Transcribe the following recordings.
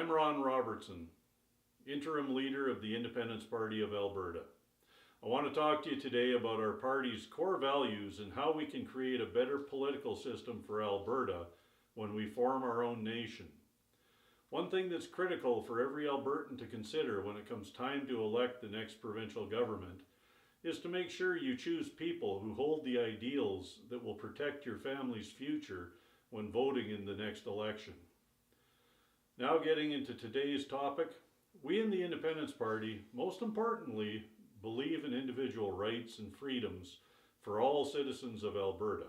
I'm Ron Robertson, Interim Leader of the Independence Party of Alberta. I want to talk to you today about our party's core values and how we can create a better political system for Alberta when we form our own nation. One thing that's critical for every Albertan to consider when it comes time to elect the next provincial government is to make sure you choose people who hold the ideals that will protect your family's future when voting in the next election. Now getting into today's topic, we in the Independence Party, most importantly, believe in individual rights and freedoms for all citizens of Alberta.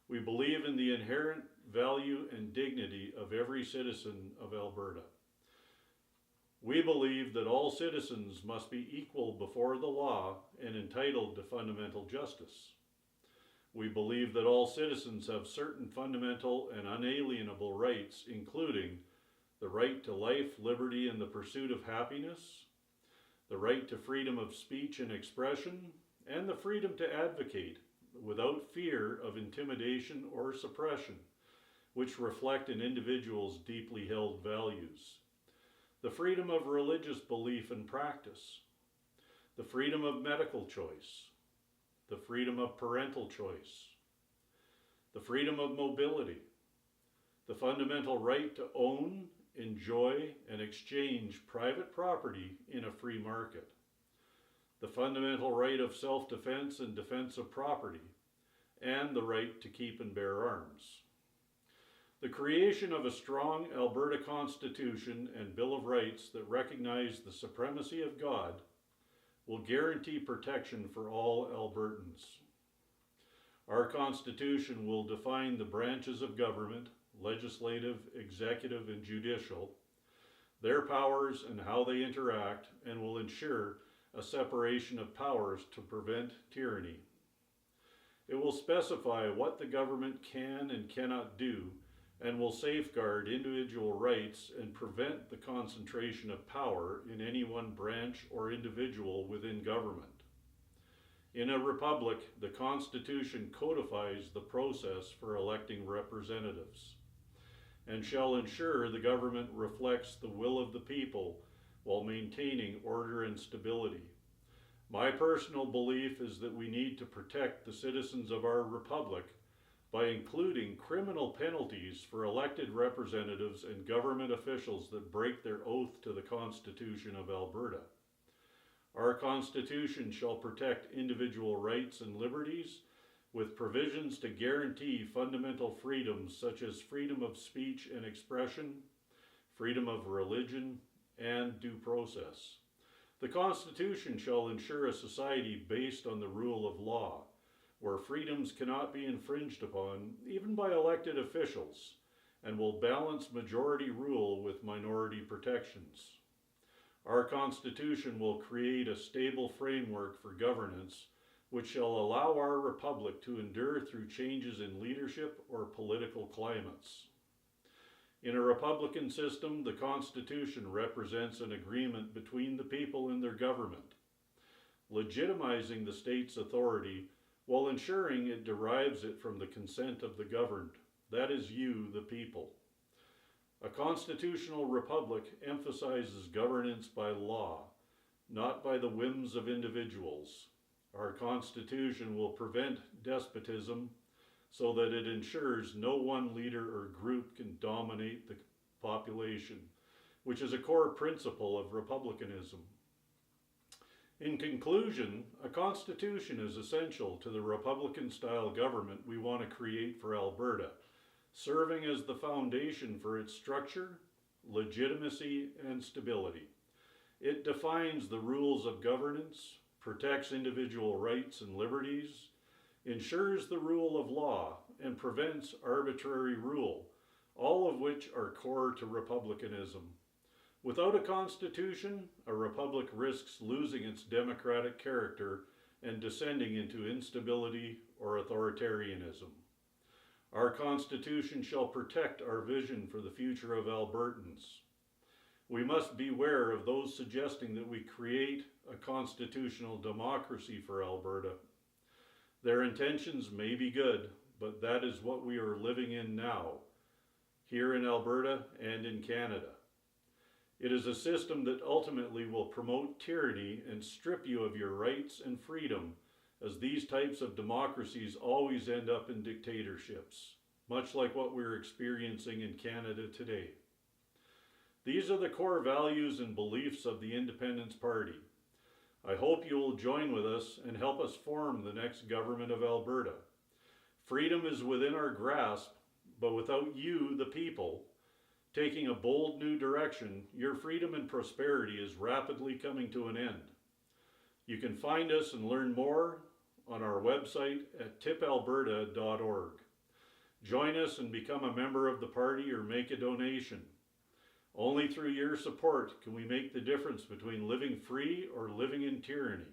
We believe in the inherent value and dignity of every citizen of Alberta. We believe that all citizens must be equal before the law and entitled to fundamental justice. We believe that all citizens have certain fundamental and unalienable rights, including the right to life, liberty, and the pursuit of happiness, the right to freedom of speech and expression, and the freedom to advocate without fear of intimidation or suppression, which reflect an individual's deeply held values. The freedom of religious belief and practice, the freedom of medical choice, the freedom of parental choice, the freedom of mobility, the fundamental right to own, enjoy, and exchange private property in a free market, the fundamental right of self-defense and defense of property, and the right to keep and bear arms. The creation of a strong Alberta Constitution and Bill of Rights that recognize the supremacy of God will guarantee protection for all Albertans. Our Constitution will define the branches of government, legislative, executive, and judicial, their powers and how they interact, and will ensure a separation of powers to prevent tyranny. It will specify what the government can and cannot do, and will safeguard individual rights and prevent the concentration of power in any one branch or individual within government. In a republic, the Constitution codifies the process for electing representatives and shall ensure the government reflects the will of the people while maintaining order and stability. My personal belief is that we need to protect the citizens of our republic by including criminal penalties for elected representatives and government officials that break their oath to the Constitution of Alberta. Our Constitution shall protect individual rights and liberties with provisions to guarantee fundamental freedoms such as freedom of speech and expression, freedom of religion, and due process. The Constitution shall ensure a society based on the rule of law, where freedoms cannot be infringed upon, even by elected officials, and will balance majority rule with minority protections. Our Constitution will create a stable framework for governance, which shall allow our republic to endure through changes in leadership or political climates. In a republican system, the Constitution represents an agreement between the people and their government, legitimizing the state's authority while ensuring it derives it from the consent of the governed, that is you, the people. A constitutional republic emphasizes governance by law, not by the whims of individuals. Our Constitution will prevent despotism so that it ensures no one leader or group can dominate the population, which is a core principle of republicanism. In conclusion, a constitution is essential to the Republican-style government we want to create for Alberta, serving as the foundation for its structure, legitimacy, and stability. It defines the rules of governance, protects individual rights and liberties, ensures the rule of law, and prevents arbitrary rule, all of which are core to republicanism. Without a constitution, a republic risks losing its democratic character and descending into instability or authoritarianism. Our Constitution shall protect our vision for the future of Albertans. We must beware of those suggesting that we create a constitutional democracy for Alberta. Their intentions may be good, but that is what we are living in now, here in Alberta and in Canada. It is a system that ultimately will promote tyranny and strip you of your rights and freedom, as these types of democracies always end up in dictatorships, much like what we're experiencing in Canada today. These are the core values and beliefs of the Independence Party. I hope you will join with us and help us form the next government of Alberta. Freedom is within our grasp, but without you, the people, taking a bold new direction, your freedom and prosperity is rapidly coming to an end. You can find us and learn more on our website at tipalberta.org. Join us and become a member of the party or make a donation. Only through your support can we make the difference between living free or living in tyranny.